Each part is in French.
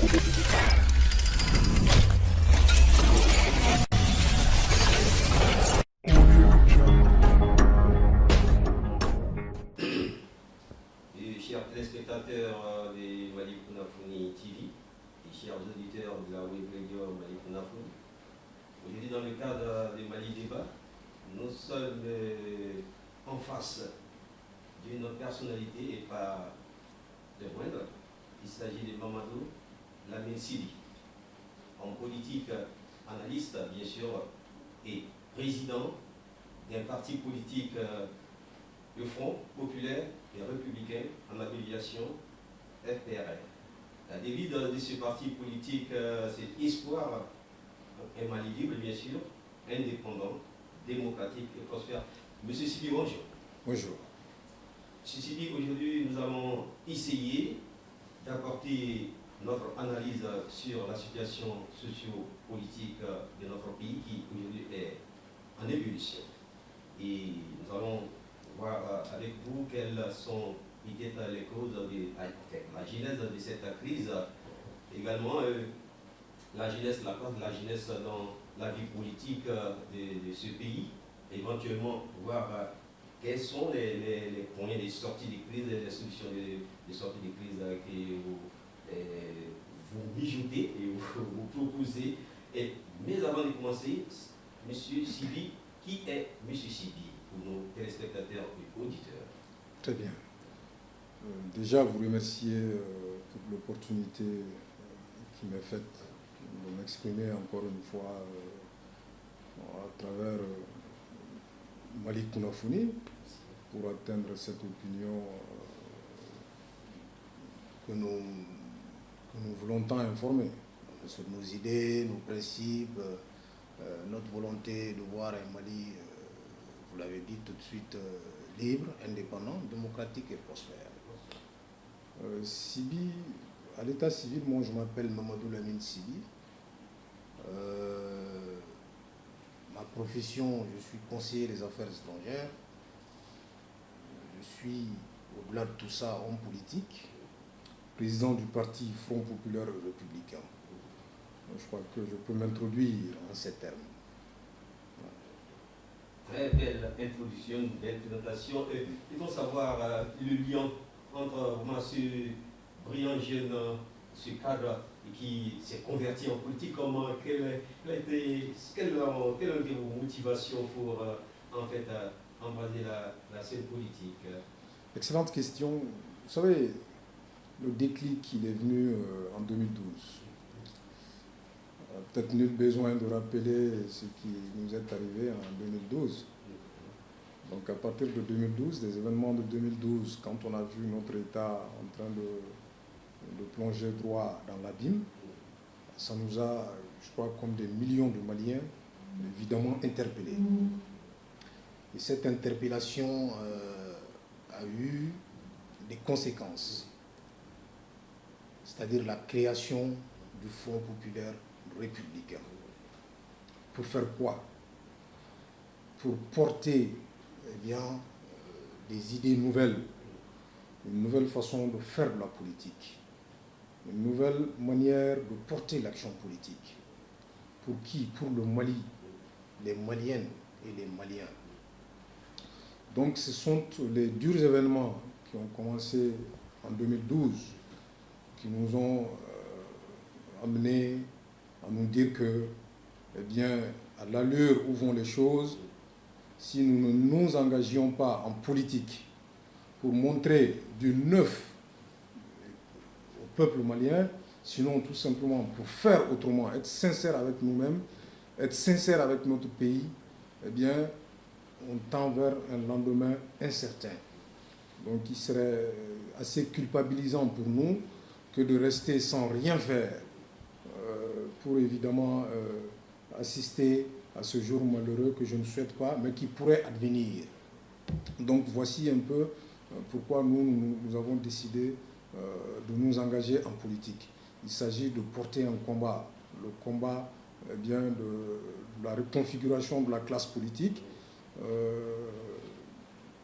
Chers téléspectateurs de Malick Ounafouni TV et chers auditeurs de la web radio Malick Ounafouni, aujourd'hui dans le cadre de Mali Débat, nous sommes en face d'une personnalité et pas de moindre. Il s'agit de Mamadou Lamine Siby, en politique, analyste bien sûr, et président d'un parti politique, le Front populaire et républicain, en abréviation FPRR. La devise de ce parti politique, c'est Espoir, un Mali libre bien sûr, indépendant, démocratique et prospère. Monsieur Siby, bonjour. Bonjour. Monsieur Siby, aujourd'hui nous allons essayer d'apporter notre analyse sur la situation socio-politique de notre pays qui aujourd'hui est en ébullition. Et nous allons voir avec vous quelles sont peut-être les causes de la genèse de cette crise, également la jeunesse, la place de la jeunesse dans la vie politique de ce pays, éventuellement voir quels sont les points de sortie de crise et les solutions de sortie de crise que vous mijoutez et vous proposez. Mais avant de commencer, M. Siby, qui est M. Siby pour nos téléspectateurs et auditeurs? Très bien. Déjà, vous remercier pour l'opportunité qui m'est faite de m'exprimer encore une fois à travers Malick Ounafouni pour atteindre cette opinion que nous voulons tant informer sur nos idées, nos principes, notre volonté de voir un Mali, vous l'avez dit tout de suite, libre, indépendant, démocratique et prospère. Siby, à l'état civil, moi je m'appelle Mamadou Lamine Siby. Ma profession, je suis conseiller des affaires étrangères. Je suis, au-delà de tout ça, homme politique, président du parti Front populaire républicain. Je crois que je peux m'introduire en ces termes. Très belle introduction, belle présentation. Il faut savoir le lien entre ce brillant jeune, ce cadre qui s'est converti en politique. Quelle a été vos motivations pour en fait embraser la scène politique? Excellente question. Vous savez, le déclic, il est venu en 2012. Peut-être nul besoin de rappeler ce qui nous est arrivé en 2012. Donc à partir de 2012, des événements de 2012, quand on a vu notre État en train de plonger droit dans l'abîme, ça nous a, je crois, comme des millions de Maliens, évidemment interpellés. Et cette interpellation a eu des conséquences, c'est-à-dire la création du Front populaire républicain. Pour faire quoi? Pour porter des idées nouvelles, une nouvelle façon de faire de la politique, une nouvelle manière de porter l'action politique. Pour qui? Pour le Mali, les Maliennes et les Maliens. Donc ce sont les durs événements qui ont commencé en 2012 qui nous ont amenés à nous dire que, à l'allure où vont les choses, si nous ne nous engagions pas en politique pour montrer du neuf au peuple malien, sinon tout simplement pour faire autrement, être sincère avec nous-mêmes, être sincère avec notre pays, on tend vers un lendemain incertain. Donc il serait assez culpabilisant pour nous que de rester sans rien faire pour évidemment assister à ce jour malheureux que je ne souhaite pas, mais qui pourrait advenir. Donc voici un peu pourquoi nous avons décidé de nous engager en politique. Il s'agit de porter un combat, le combat de la reconfiguration de la classe politique,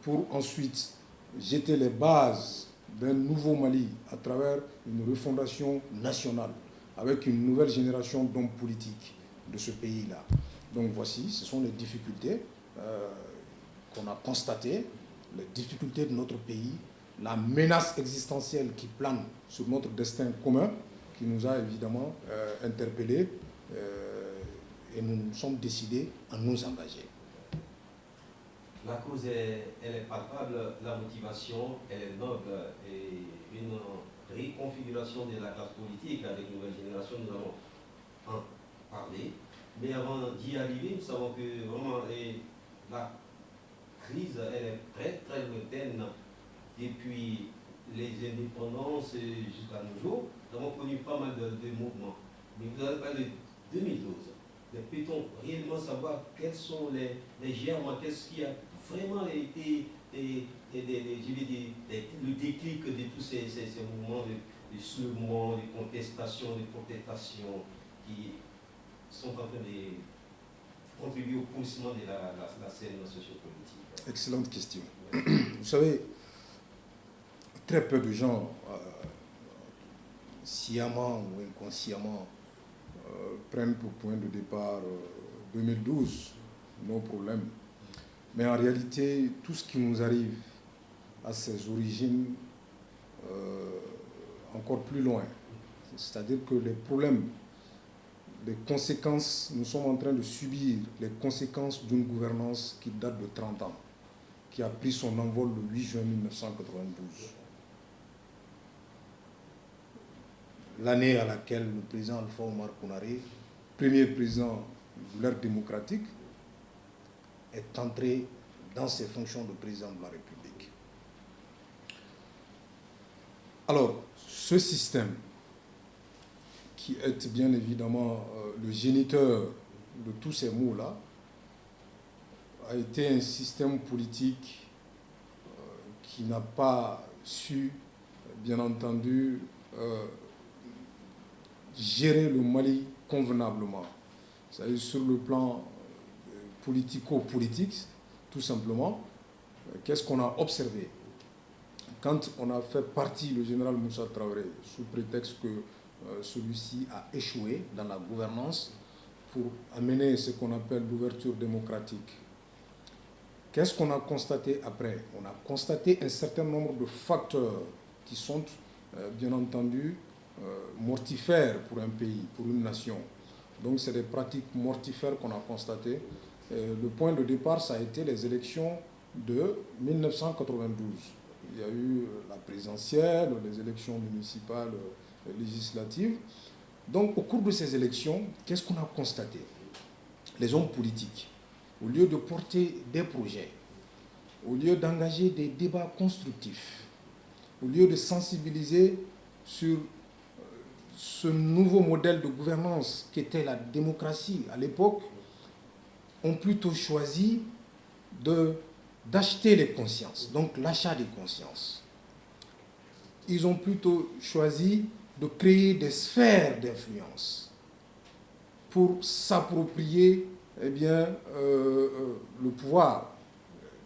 pour ensuite jeter les bases d'un nouveau Mali à travers une refondation nationale. avec une nouvelle génération d'hommes politiques de ce pays-là. Donc voici, ce sont les difficultés qu'on a constatées, les difficultés de notre pays, la menace existentielle qui plane sur notre destin commun, qui nous a évidemment interpellés et nous nous sommes décidés à nous engager. La cause, elle est palpable, la motivation, elle est noble et une réconfiguration de la classe politique avec une nouvelle génération, nous allons en parler. Mais avant d'y arriver, nous savons que vraiment la crise, elle est très très lointaine depuis les indépendances jusqu'à nos jours. Nous avons connu pas mal de mouvements. Mais vous avez parlé de 2012. Mais peut-on réellement savoir quels sont les germes, qu'est-ce qui a vraiment été le déclic de tous ces mouvements de soulèvement, de contestation, de protestation qui sont en train de contribuer au pourrissement de la scène sociopolitique? Excellente question. Vous savez, très peu de gens, sciemment ou inconsciemment, prennent pour point de départ 2012, nos problèmes. Mais en réalité, tout ce qui nous arrive a ses origines encore plus loin. C'est-à-dire que les problèmes, les conséquences, nous sommes en train de subir les conséquences d'une gouvernance qui date de 30 ans, qui a pris son envol le 8 juin 1992. L'année à laquelle le président Alpha Oumar Konaré, premier président de l'ère démocratique, est entré dans ses fonctions de président de la République. Alors, ce système, qui est bien évidemment le géniteur de tous ces mots-là, a été un système politique qui n'a pas su, bien entendu, gérer le Mali convenablement. C'est-à-dire sur le plan politico-politique, tout simplement. Qu'est-ce qu'on a observé? Quand on a fait partie le général Moussa Traoré, sous prétexte que celui-ci a échoué dans la gouvernance pour amener ce qu'on appelle l'ouverture démocratique, qu'est-ce qu'on a constaté après? On a constaté un certain nombre de facteurs qui sont, bien entendu, mortifères pour un pays, pour une nation. Donc c'est des pratiques mortifères qu'on a constatées. Le point de départ, ça a été les élections de 1992. Il y a eu la présidentielle, les élections municipales, législatives. Donc au cours de ces élections, qu'est-ce qu'on a constaté? Les hommes politiques, au lieu de porter des projets, au lieu d'engager des débats constructifs, au lieu de sensibiliser sur ce nouveau modèle de gouvernance qu'était la démocratie à l'époque, ont plutôt choisi d'acheter les consciences, donc l'achat des consciences. Ils ont plutôt choisi de créer des sphères d'influence pour s'approprier le pouvoir,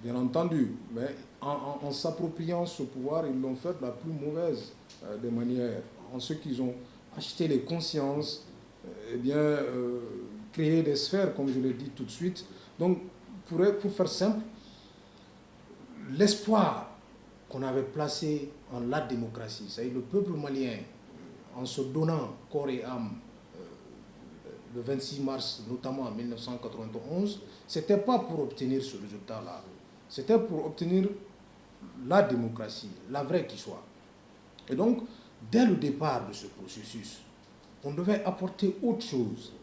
bien entendu, mais en s'appropriant ce pouvoir, ils l'ont fait de la plus mauvaise des manières, en ce qu'ils ont acheté les consciences, créer des sphères, comme je l'ai dit tout de suite. Donc, pour faire simple, l'espoir qu'on avait placé en la démocratie, c'est-à-dire le peuple malien, en se donnant corps et âme le 26 mars, notamment en 1991, ce n'était pas pour obtenir ce résultat-là. C'était pour obtenir la démocratie, la vraie qui soit. Et donc, dès le départ de ce processus, on devait apporter autre chose.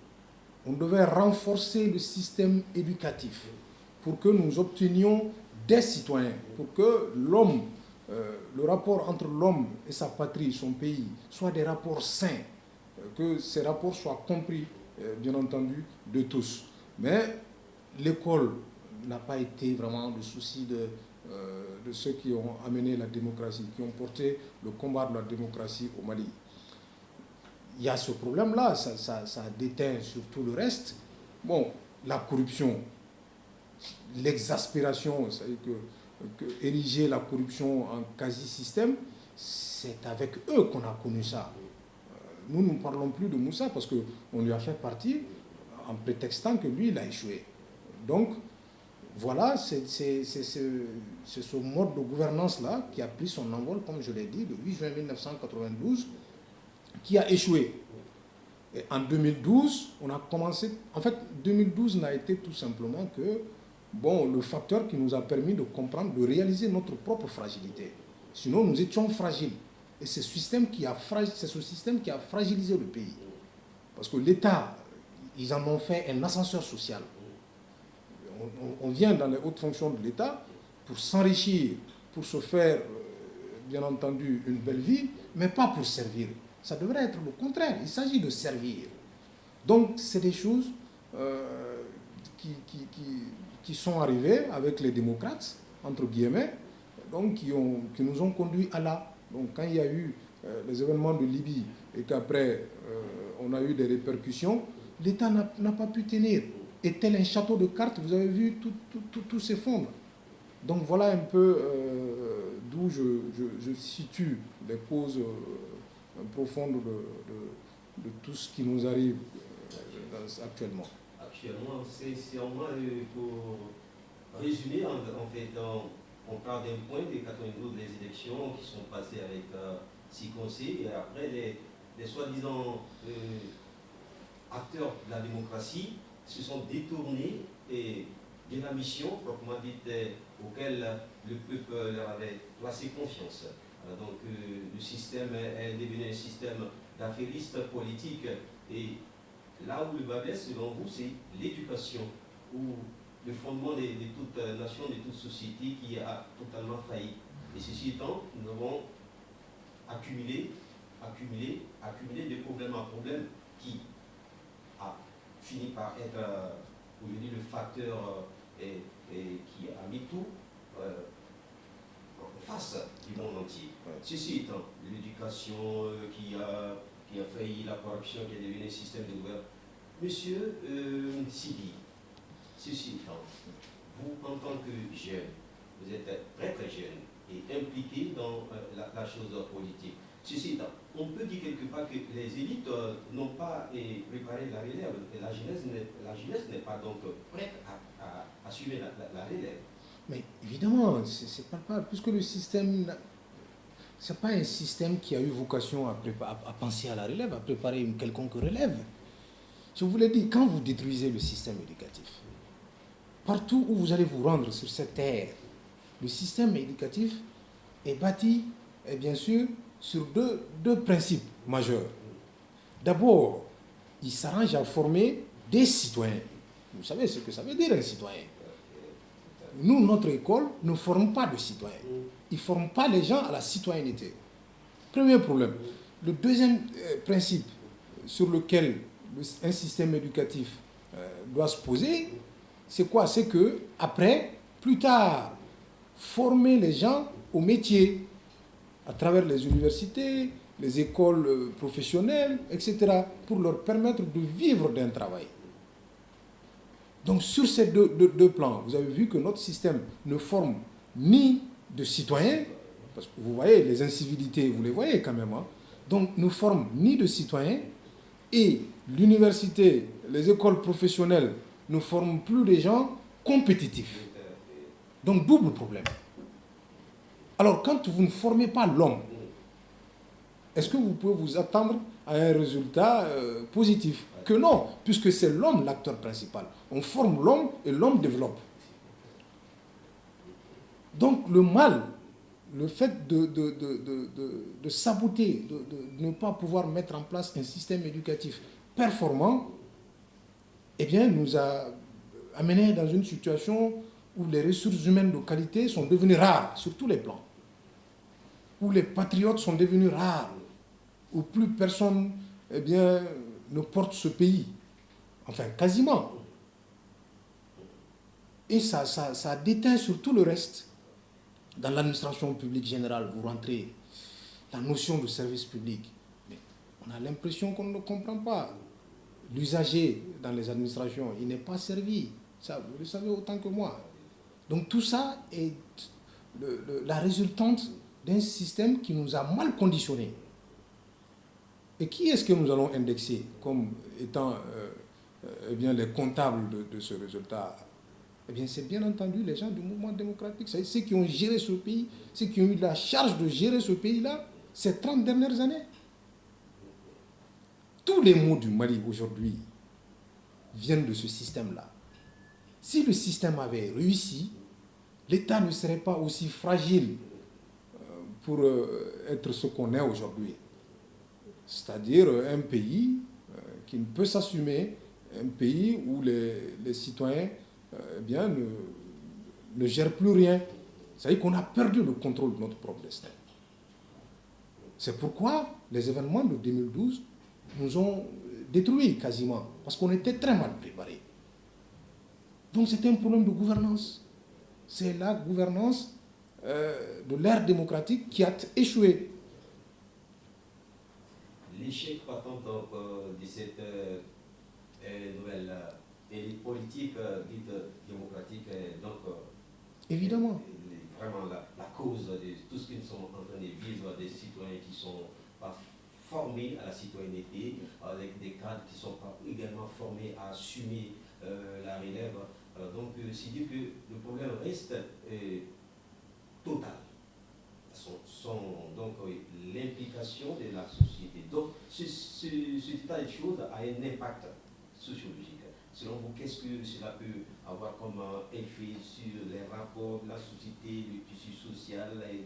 On devait renforcer le système éducatif pour que nous obtenions des citoyens, pour que l'homme, le rapport entre l'homme et sa patrie, son pays, soit des rapports sains, que ces rapports soient compris, bien entendu, de tous. Mais l'école n'a pas été vraiment le souci de ceux qui ont amené la démocratie, qui ont porté le combat de la démocratie au Mali. Il y a ce problème-là, ça déteint sur tout le reste. Bon, la corruption, l'exaspération, c'est-à-dire que ériger la corruption en quasi-système, c'est avec eux qu'on a connu ça. nous ne parlons plus de Moussa parce qu'on lui a fait partie en prétextant que lui, il a échoué. Donc, voilà, c'est ce mode de gouvernance-là qui a pris son envol, comme je l'ai dit, le 8 juin 1992, qui a échoué. Et en 2012, on a commencé... En fait, 2012 n'a été tout simplement que le facteur qui nous a permis de comprendre, de réaliser notre propre fragilité. Sinon, nous étions fragiles. Et c'est ce système qui a fragilisé le pays. Parce que l'État, ils en ont fait un ascenseur social. On vient dans les hautes fonctions de l'État pour s'enrichir, pour se faire, bien entendu, une belle vie, mais pas pour servir. Ça devrait être le contraire. Il s'agit de servir. Donc, c'est des choses qui sont arrivées avec les démocrates, entre guillemets, donc qui nous ont conduits à là. Donc, quand il y a eu les événements de Libye et qu'après, on a eu des répercussions, l'État n'a pas pu tenir. Et tel un château de cartes, vous avez vu, tout s'effondre. Donc voilà un peu d'où je situe les causes profondes de tout ce qui nous arrive actuellement. Actuellement, c'est en moins pour résumer, en fait, on parle d'un point des 92, les élections qui sont passées avec 6 conseils, et après les soi-disant acteurs de la démocratie se sont détournés de la mission proprement dite auquel le peuple leur avait placé confiance. Donc le système est devenu un système d'affairiste politique, et là où le bas blesse, selon vous, c'est l'éducation, ou le fondement de toute nation, de toute société qui a totalement failli. Et ceci étant, nous avons accumulé de problème en problème qui a fini par être aujourd'hui le facteur qui a mis tout face du monde entier. Ceci étant, l'éducation qui a failli, la corruption qui est devenue un système de gouvernement. Monsieur Sidi, ceci étant, vous en tant que jeune, vous êtes très très jeune et impliqué dans la chose politique. Ceci étant, on peut dire quelque part que les élites n'ont pas préparé la relève, et la jeunesse n'est pas donc prête à assumer la relève. Mais évidemment, c'est pas puisque le système, c'est pas un système qui a eu vocation à penser à la relève, à préparer une quelconque relève. Je vous l'ai dit, quand vous détruisez le système éducatif, partout où vous allez vous rendre sur cette terre, le système éducatif est bâti, et bien sûr, sur deux principes majeurs. D'abord, il s'arrange à former des citoyens. Vous savez ce que ça veut dire, un citoyen. Nous, notre école ne forme pas de citoyens. Il ne forme pas les gens à la citoyenneté. Premier problème. Le deuxième principe sur lequel un système éducatif doit se poser, c'est quoi? C'est que, après, plus tard, former les gens au métier, à travers les universités, les écoles professionnelles, etc., pour leur permettre de vivre d'un travail. Donc sur ces deux plans, vous avez vu que notre système ne forme ni de citoyens, parce que vous voyez, les incivilités, vous les voyez quand même, hein, donc ne forme ni de citoyens, et l'université, les écoles professionnelles ne forment plus des gens compétitifs. Donc double problème. Alors quand vous ne formez pas l'homme, est-ce que vous pouvez vous attendre à un résultat positif? Que non, puisque c'est l'homme l'acteur principal. On forme l'homme et l'homme développe. Donc le mal, le fait de saboter, de ne pas pouvoir mettre en place un système éducatif performant, eh bien, nous a amené dans une situation où les ressources humaines de qualité sont devenues rares sur tous les plans, où les patriotes sont devenus rares, où plus personne ne porte ce pays. Enfin, quasiment. Et ça déteint sur tout le reste. Dans l'administration publique générale, vous rentrez, la notion de service public, mais on a l'impression qu'on ne comprend pas. L'usager dans les administrations, il n'est pas servi. Ça, vous le savez autant que moi. Donc tout ça est la résultante d'un système qui nous a mal conditionnés. Et qui est-ce que nous allons indexer comme étant eh bien, les comptables de ce résultat? Eh bien, c'est bien entendu les gens du mouvement démocratique. C'est ceux qui ont géré ce pays, ceux qui ont eu la charge de gérer ce pays-là ces 30 dernières années. Tous les maux du Mali aujourd'hui viennent de ce système-là. Si le système avait réussi, l'État ne serait pas aussi fragile pour être ce qu'on est aujourd'hui. C'est-à-dire un pays qui ne peut s'assumer, un pays où les citoyens eh bien, ne gèrent plus rien. C'est-à-dire qu'on a perdu le contrôle de notre propre destin. C'est pourquoi les événements de 2012 nous ont détruits quasiment, parce qu'on était très mal préparés. Donc c'est un problème de gouvernance. C'est la gouvernance de l'ère démocratique qui a échoué. L'échec, par contre, de cette nouvelle élite politique dite démocratique est donc évidemment vraiment la cause de tout ce que nous sommes en train de vivre, des citoyens qui ne sont pas formés à la citoyenneté, avec des cadres qui ne sont pas également formés à assumer la relève. Donc, c'est dire que le problème reste total. Donc, l'implication de la société. Donc, ce état de choses a un impact sociologique. Selon vous, qu'est-ce que cela peut avoir comme effet sur les rapports de la société, le tissu social et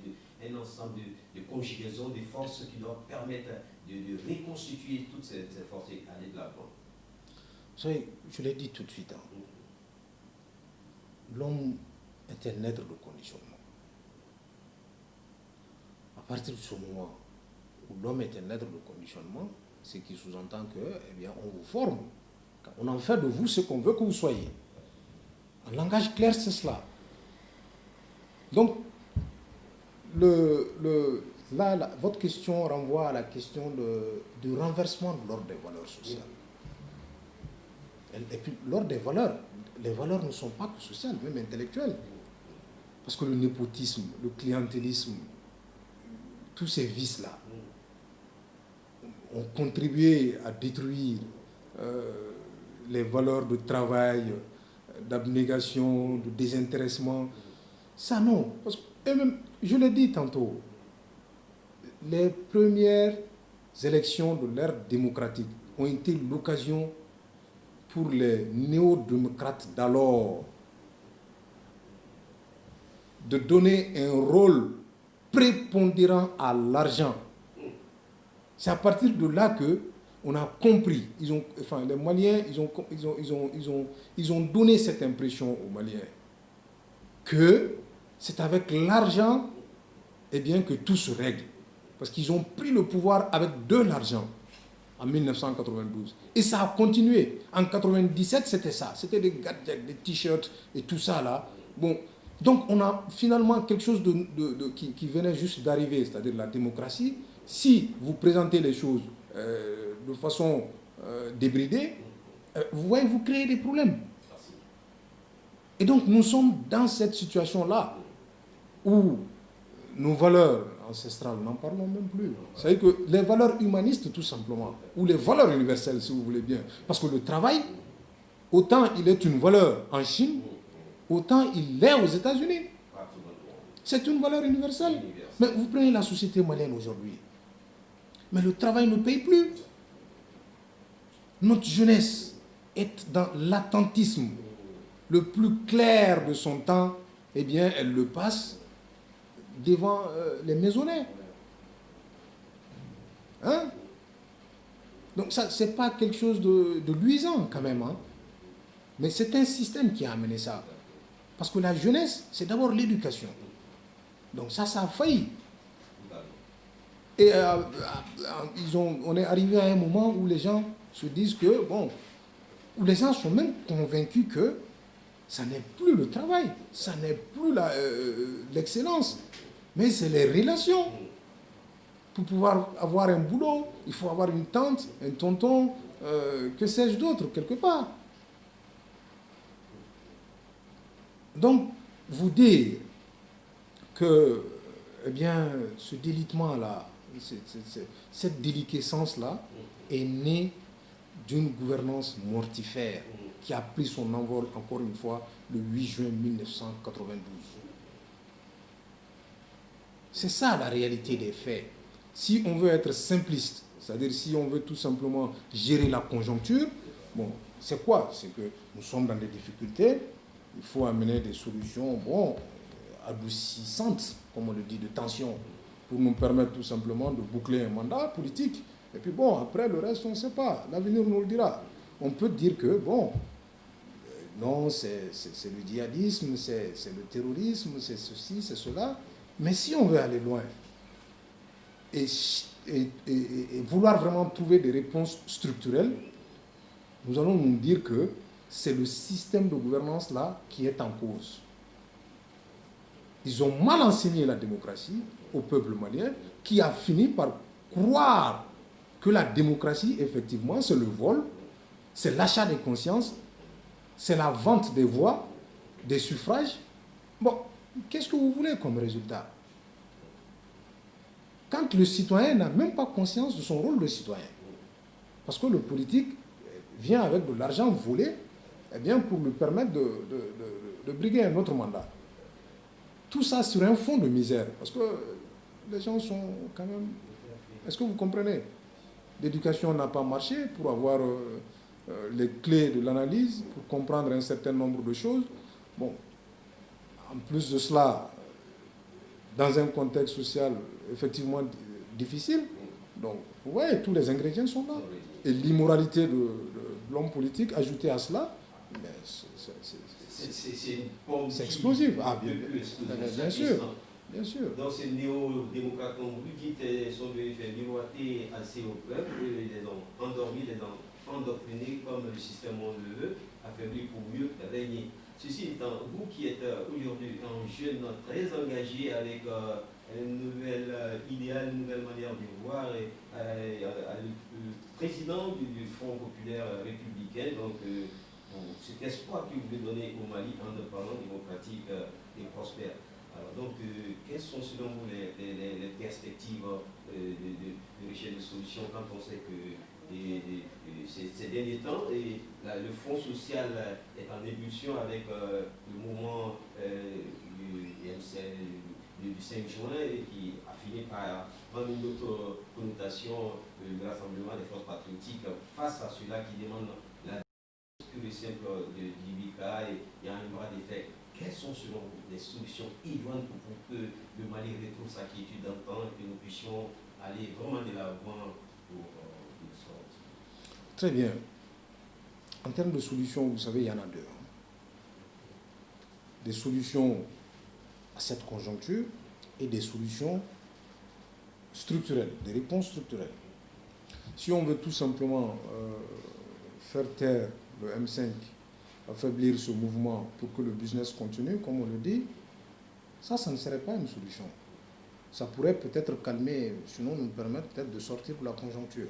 un ensemble de conjugaisons, de forces qui doivent permettre de reconstituer toutes ces forces et aller de l'avant? Vous savez, je l'ai dit tout de suite, hein, l'homme est un être de conditionnement. À partir de ce moment où l'homme est un être de conditionnement, ce qui sous-entend que, eh bien, on vous forme. On en fait de vous ce qu'on veut que vous soyez. En langage clair, c'est cela. Donc, votre question renvoie à la question du renversement de l'ordre des valeurs sociales. Et puis, l'ordre des valeurs, les valeurs ne sont pas que sociales, même intellectuelles. Parce que le népotisme, le clientélisme, tous ces vices-là ont contribué à détruire les valeurs de travail, d'abnégation, de désintéressement. Ça non. Parce que, et même, je l'ai dit tantôt, les premières élections de l'ère démocratique ont été l'occasion pour les néo-démocrates d'alors de donner un rôle prépondérant à l'argent. C'est à partir de là que on a compris. Les Maliens, ils ont donné cette impression aux Maliens que c'est avec l'argent, eh bien, que tout se règle. Parce qu'ils ont pris le pouvoir avec de l'argent en 1992. Et ça a continué. En 1997, c'était ça. C'était des gadgets, des t-shirts et tout ça là. Bon. Donc on a finalement quelque chose qui venait juste d'arriver, c'est-à-dire la démocratie. Si vous présentez les choses de façon débridée, vous voyez, vous créez des problèmes. Et donc nous sommes dans cette situation-là où nos valeurs ancestrales, n'en parlons même plus. C'est-à-dire que les valeurs humanistes, tout simplement, ou les valeurs universelles, si vous voulez bien. Parce que le travail, autant il est une valeur en Chine, autant il l'est aux États-Unis. C'est une valeur universelle. Mais vous prenez la société malienne aujourd'hui. Mais le travail ne paye plus. Notre jeunesse est dans l'attentisme le plus clair de son temps. Eh bien, elle le passe devant les maisonnées. Hein? Donc ça, c'est pas quelque chose de luisant quand même. Hein? Mais c'est un système qui a amené ça. Parce que la jeunesse, c'est d'abord l'éducation. Donc ça a failli. Et on est arrivé à un moment où les gens se disent que, bon, où les gens sont même convaincus que ça n'est plus le travail, ça n'est plus l'excellence, mais c'est les relations. Pour pouvoir avoir un boulot, il faut avoir une tante, un tonton, que sais-je d'autre, quelque part. Donc, vous dire que, eh bien, ce délitement-là cette déliquescence-là est née d'une gouvernance mortifère qui a pris son envol, encore une fois, le 8 juin 1992. C'est ça la réalité des faits. Si on veut être simpliste, c'est-à-dire si on veut tout simplement gérer la conjoncture, bon, c'est quoi? C'est que nous sommes dans des difficultés, il faut amener des solutions, bon, adoucissantes, comme on le dit, de tension, pour nous permettre tout simplement de boucler un mandat politique. Et puis bon, après le reste, on ne sait pas, l'avenir nous le dira. On peut dire que, bon, non, c'est le djihadisme, c'est le terrorisme, c'est ceci, c'est cela. Mais si on veut aller loin et vouloir vraiment trouver des réponses structurelles, nous allons nous dire que c'est le système de gouvernance là qui est en cause. Ils ont mal enseigné la démocratie au peuple malien qui a fini par croire que la démocratie, effectivement, c'est le vol, c'est l'achat des consciences, c'est la vente des voix, des suffrages. Bon, qu'est-ce que vous voulez comme résultat? Quand le citoyen n'a même pas conscience de son rôle de citoyen. Parce que le politique vient avec de l'argent volé, eh bien, pour lui permettre de briguer un autre mandat. Tout ça sur un fond de misère. Parce que les gens sont quand même... Est-ce que vous comprenez? L'éducation n'a pas marché pour avoir les clés de l'analyse, pour comprendre un certain nombre de choses. Bon, en plus de cela, dans un contexte social effectivement difficile, donc vous voyez, tous les ingrédients sont là. Et l'immoralité de l'homme politique ajoutée à cela, c'est explosif. Ah, bien sûr. Bien sûr. Donc ces néo-démocrates, comme vous dites, sont venus faire miroiter assez au peuple, ils les ont endormis, les ont endoctrinés comme le système on le veut, affaiblis pour mieux régner. Ceci étant, vous qui êtes aujourd'hui un jeune très engagé avec une nouvelle idéal, une nouvelle manière de voir, le président du Front populaire républicain, donc cet espoir que vous voulez donner au Mali indépendant, démocratique et prospère. Alors donc, quelles sont selon vous les perspectives de recherche de solutions quand on sait que ces derniers temps, le Front social est en ébullition avec le mouvement du 5 juin et qui a fini par prendre une autre connotation de rassemblement des forces patriotiques face à ceux-là qui demandent la que le simple d'Ibika et il y a un bras d'effet. Quelles sont selon vous les solutions idoines pour que le Mali retrouve sa quiétude d'antan et que nous puissions aller vraiment de l'avant pour une sorte? Très bien. En termes de solutions, vous savez, il y en a deux. Des solutions à cette conjoncture et des solutions structurelles, des réponses structurelles. Si on veut tout simplement faire taire le M5, affaiblir ce mouvement pour que le business continue, comme on le dit, ça ne serait pas une solution. Ça pourrait peut-être calmer, sinon nous permettre peut-être de sortir de la conjoncture.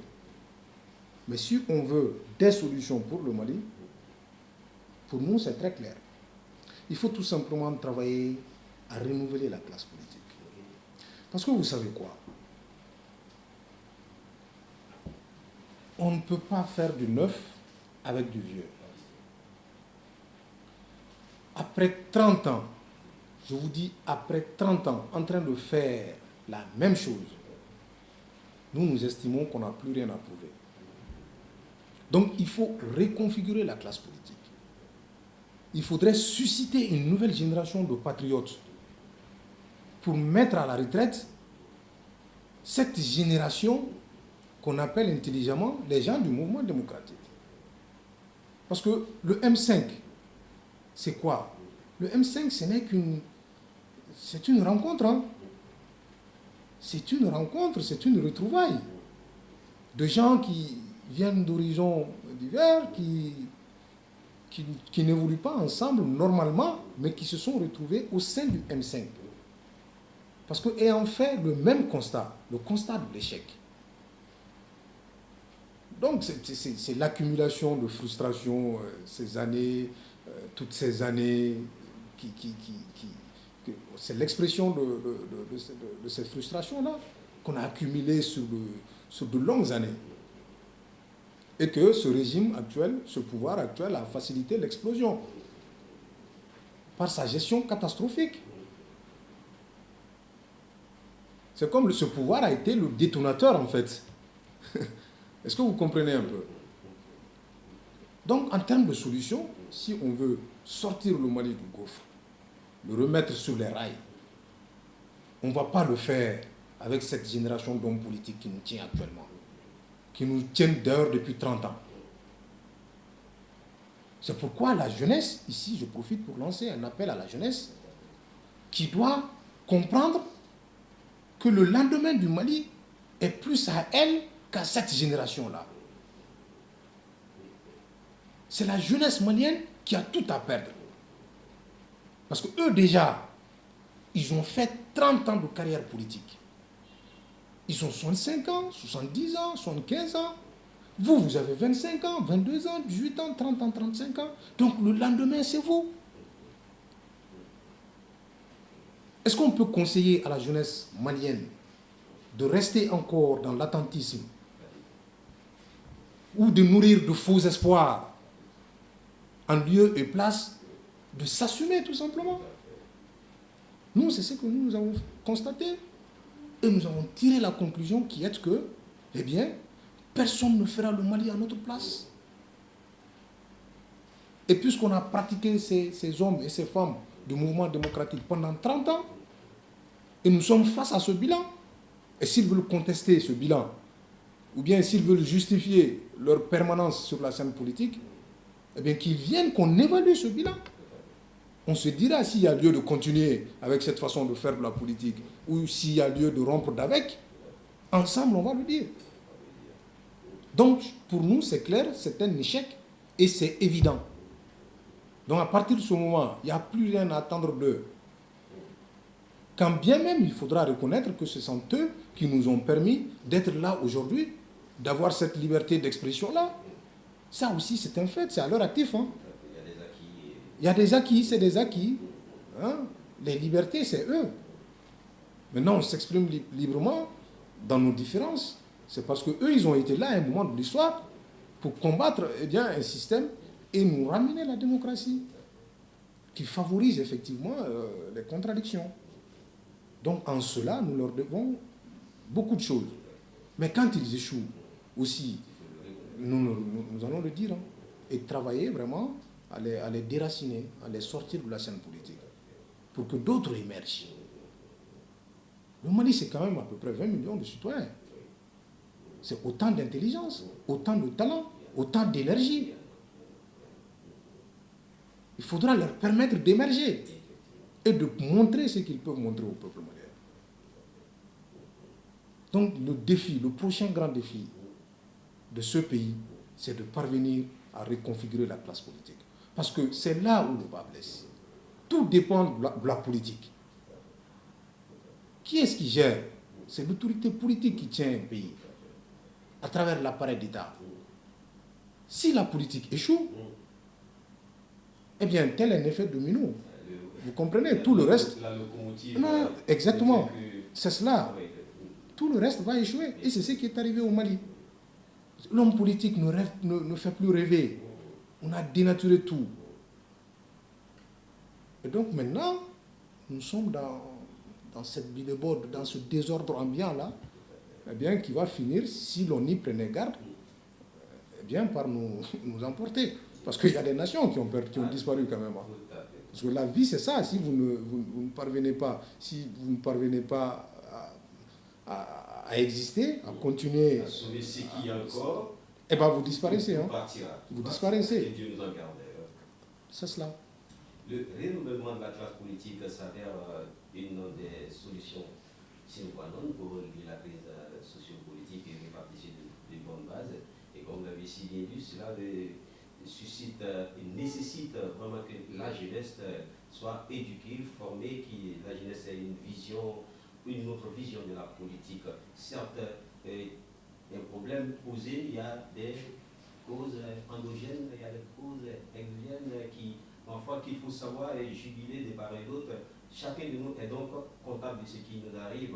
Mais si on veut des solutions pour le Mali, pour nous c'est très clair. Il faut tout simplement travailler à renouveler la classe politique. Parce que vous savez quoi? On ne peut pas faire du neuf avec du vieux. Après 30 ans, je vous dis après 30 ans, en train de faire la même chose, nous estimons qu'on n'a plus rien à prouver. Donc il faut reconfigurer la classe politique. Il faudrait susciter une nouvelle génération de patriotes pour mettre à la retraite cette génération qu'on appelle intelligemment les gens du mouvement démocratique. Parce que le M5, c'est quoi? Le M5, ce n'est c'est une rencontre. Hein? C'est une rencontre, c'est une retrouvaille de gens qui viennent d'horizons divers, qui n'évoluent pas ensemble normalement, mais qui se sont retrouvés au sein du M5. Parce qu'ayant fait le même constat, le constat de l'échec. Donc c'est l'accumulation de frustration, ces années, toutes ces années, c'est l'expression de ces frustrations-là. qu'on a accumulé sur de longues années. Et que ce régime actuel, ce pouvoir actuel a facilité l'explosion par sa gestion catastrophique. C'est comme ce pouvoir a été le détonateur en fait. Est-ce que vous comprenez un peu? Donc en termes de solution, si on veut sortir le Mali du gouffre, le remettre sur les rails, on ne va pas le faire avec cette génération d'hommes politiques qui nous tient actuellement, qui nous tiennent d'ailleurs depuis 30 ans. C'est pourquoi la jeunesse, ici je profite pour lancer un appel à la jeunesse, qui doit comprendre que le lendemain du Mali est plus à elle qu'à cette génération-là. C'est la jeunesse malienne qui a tout à perdre. Parce qu'eux déjà, ils ont fait 30 ans de carrière politique. Ils ont 65 ans, 70 ans, 75 ans. Vous avez 25 ans, 22 ans, 18 ans, 30 ans, 35 ans. Donc le lendemain, c'est vous. Est-ce qu'on peut conseiller à la jeunesse malienne de rester encore dans l'attentisme ou de nourrir de faux espoirs en lieu et place de s'assumer tout simplement? Nous, c'est ce que nous avons constaté et nous avons tiré la conclusion qui est que, eh bien, personne ne fera le Mali à notre place. Et puisqu'on a pratiqué ces hommes et ces femmes du mouvement démocratique pendant 30 ans, et nous sommes face à ce bilan, et s'ils veulent contester ce bilan, ou bien s'ils veulent justifier leur permanence sur la scène politique, eh bien qu'ils viennent qu'on évalue ce bilan. On se dira s'il y a lieu de continuer avec cette façon de faire de la politique, ou s'il y a lieu de rompre d'avec, ensemble on va le dire. Donc pour nous c'est clair, c'est un échec, et c'est évident. Donc à partir de ce moment, il n'y a plus rien à attendre d'eux. Quand bien même il faudra reconnaître que ce sont eux qui nous ont permis d'être là aujourd'hui, d'avoir cette liberté d'expression-là. Ça aussi c'est un fait, c'est à leur actif. Hein. Il y a des acquis, c'est des acquis. Hein. Les libertés, c'est eux. Maintenant, on s'exprime librement dans nos différences. C'est parce qu'eux, ils ont été là à un moment de l'histoire pour combattre un système et nous ramener la démocratie qui favorise effectivement les contradictions. Donc en cela, nous leur devons beaucoup de choses. Mais quand ils échouent aussi, nous allons le dire, hein, et travailler vraiment à les déraciner, à les sortir de la scène politique, pour que d'autres émergent. Le Mali, c'est quand même à peu près 20 millions de citoyens. C'est autant d'intelligence, autant de talent, autant d'énergie. Il faudra leur permettre d'émerger et de montrer ce qu'ils peuvent montrer au peuple malien. Donc le défi, le prochain grand défi de ce pays, c'est de parvenir à reconfigurer la classe politique. Parce que c'est là où le bas blesse. Tout dépend de la politique. Qui est-ce qui gère? C'est l'autorité politique qui tient un pays à travers l'appareil d'État. Si la politique échoue, eh bien, tel est un effet domino. Vous comprenez? Tout le reste... Non, exactement. C'est cela. Tout le reste va échouer. Et c'est ce qui est arrivé au Mali. L'homme politique ne fait plus rêver. On a dénaturé tout. Et donc maintenant, nous sommes dans cette billeboard, dans ce désordre ambiant-là, eh bien, qui va finir, si l'on y prenait garde, eh bien, par nous emporter. Parce qu'il y a des nations qui ont disparu quand même. Parce que la vie, c'est ça. Si vous ne parvenez pas, à exister, à continuer, à sauver ce qui est encore, eh bien, vous disparaissez. Hein. Vous disparaissez. Et Dieu nous en garde. C'est cela. Le renouvellement de la classe politique s'avère une des solutions sine qua non pour régler la crise sociopolitique et répartir de bonnes bases. Et comme vous l'avez si bien dit, cela suscite et nécessite vraiment que la jeunesse soit éduquée, formée, que la jeunesse ait une autre vision de la politique. Certes, un problème posé, il y a des causes endogènes, il y a des causes exogènes parfois qu'il faut savoir et jubiler de part et d'autre. Chacun de nous est donc comptable de ce qui nous arrive.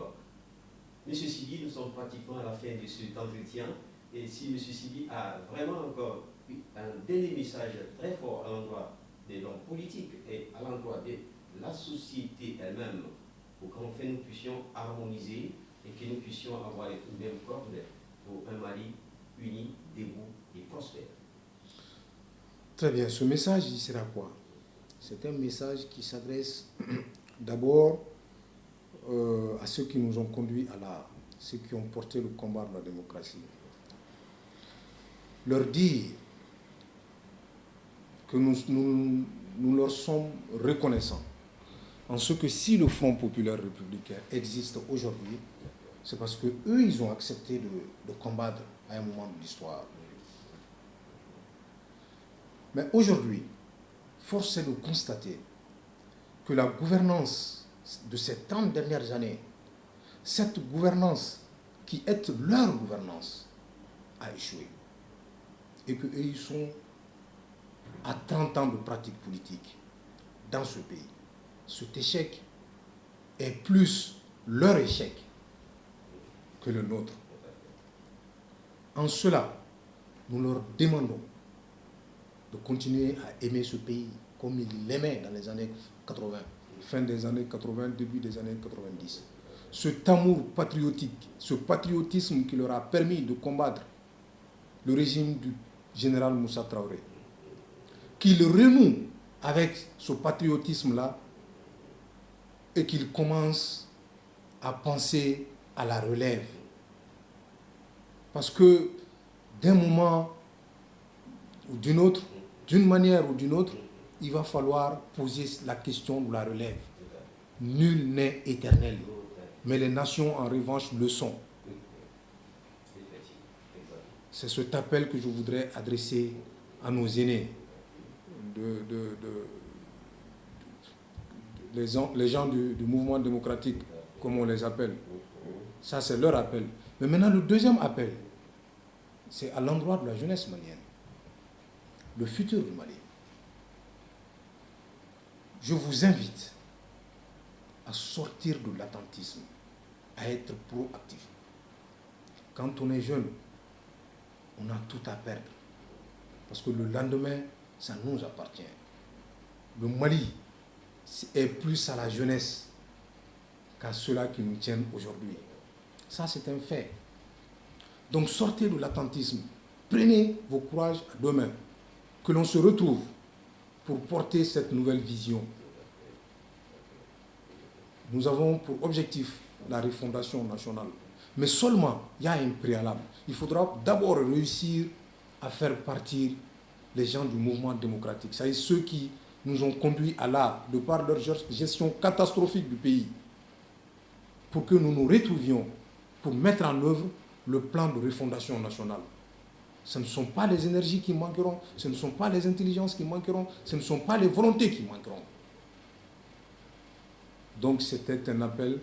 M. Sidi, nous sommes pratiquement à la fin de cet entretien. Et si M. Sidi a vraiment encore un dernier message très fort à l'endroit des hommes politiques et à l'endroit de la société elle-même, pour qu'enfin nous puissions harmoniser et que nous puissions avoir les mêmes cordes pour un Mali uni, debout et prospère. Très bien. Ce message, il sera quoi? C'est un message qui s'adresse d'abord à ceux qui nous ont conduits à l'art, ceux qui ont porté le combat de la démocratie. Leur dire que nous leur sommes reconnaissants en ce que si le Front populaire républicain existe aujourd'hui, c'est parce qu'eux, ils ont accepté de combattre à un moment de l'histoire. Mais aujourd'hui, force est de constater que la gouvernance de ces 30 dernières années, cette gouvernance qui est leur gouvernance, a échoué. Et qu'eux, ils sont à 30 ans de pratique politique dans ce pays. Cet échec est plus leur échec que le nôtre. En cela, nous leur demandons de continuer à aimer ce pays comme ils l'aimaient dans les années 80, fin des années 80, début des années 90. Cet amour patriotique, ce patriotisme qui leur a permis de combattre le régime du général Moussa Traoré, qu'ils renouent avec ce patriotisme-là et qu'ils commencent à penser à la relève. Parce que d'un moment ou d'une autre, d'une manière ou d'une autre, il va falloir poser la question de la relève. Nul n'est éternel, mais les nations en revanche le sont. C'est cet appel que je voudrais adresser à nos aînés, les gens du mouvement démocratique, comme on les appelle. Ça, c'est leur appel. Mais maintenant, le deuxième appel, c'est à l'endroit de la jeunesse malienne, le futur du Mali. Je vous invite à sortir de l'attentisme, à être proactif. Quand on est jeune, on a tout à perdre. Parce que le lendemain, ça nous appartient. Le Mali est plus à la jeunesse qu'à ceux-là qui nous tiennent aujourd'hui. Ça, c'est un fait. Donc, sortez de l'attentisme. Prenez vos courages à deux mains. Que l'on se retrouve pour porter cette nouvelle vision. Nous avons pour objectif la refondation nationale. Mais seulement, il y a un préalable. Il faudra d'abord réussir à faire partir les gens du mouvement démocratique. C'est-à-dire ceux qui nous ont conduits à l'art, de par leur gestion catastrophique du pays, pour que nous nous retrouvions pour mettre en œuvre le plan de refondation nationale. Ce ne sont pas les énergies qui manqueront, ce ne sont pas les intelligences qui manqueront, ce ne sont pas les volontés qui manqueront. Donc c'était un appel,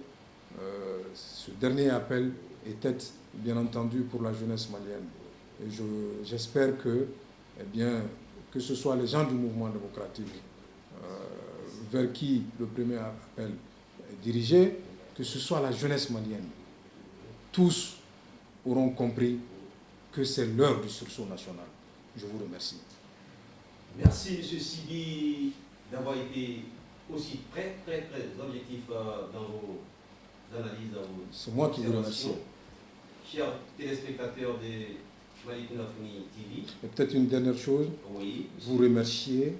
ce dernier appel était bien entendu pour la jeunesse malienne. Et j'espère que, eh bien, que ce soit les gens du mouvement démocratique vers qui le premier appel est dirigé, que ce soit la jeunesse malienne. Tous auront compris que c'est l'heure du sursaut national. Je vous remercie. Merci, M. Sidi, d'avoir été aussi très objectif dans vos analyses. C'est moi qui vous remercie. Chers téléspectateurs de Malicounafoni TV. Et peut-être une dernière chose, oui, vous remercier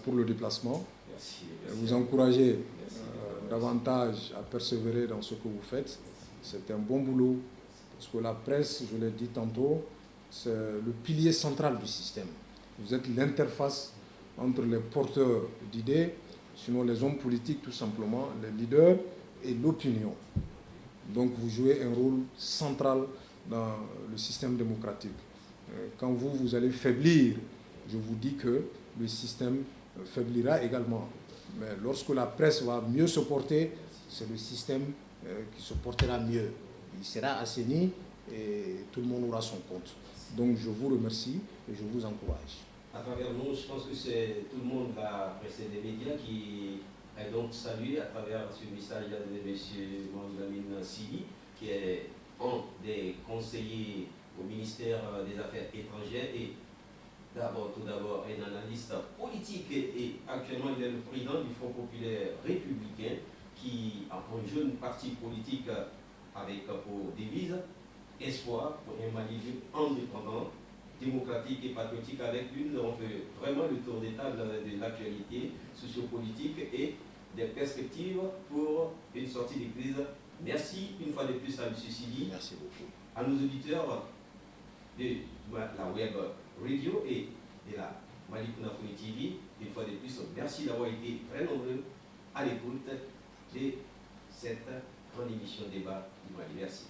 pour le déplacement. Merci. Vous encourager davantage à persévérer dans ce que vous faites. C'est un bon boulot, parce que la presse, je l'ai dit tantôt, c'est le pilier central du système. Vous êtes l'interface entre les porteurs d'idées, sinon les hommes politiques tout simplement, les leaders et l'opinion. Donc vous jouez un rôle central dans le système démocratique. Quand vous allez faiblir, je vous dis que le système faiblira également. Mais lorsque la presse va mieux se porter, c'est le système qui se portera mieux. Il sera assaini et tout le monde aura son compte. Donc je vous remercie et je vous encourage. À travers nous, je pense que c'est tout le monde, la presse des médias, qui est donc salué à travers ce message de M. Mohamed Amin Sidi, qui est un des conseillers au ministère des Affaires étrangères et tout d'abord un analyste politique et actuellement il est le président du Front populaire républicain qui a un jeune parti politique avec pour devise espoir pour un Mali indépendant, démocratique et patriotique. Avec lui, nous avons fait vraiment le tour des tables de l'actualité sociopolitique et des perspectives pour une sortie de crise. Merci une fois de plus à M. Sidi. Merci beaucoup. À nos auditeurs de la web radio et de la Malikounafoni TV, une fois de plus, merci d'avoir été très nombreux à l'écoute de cette grande émission débat du Mali. Merci.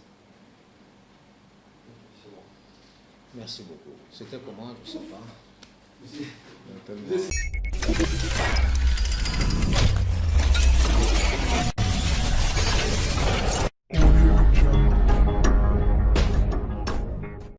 Merci beaucoup. C'était comment? Je ne sais pas. Merci.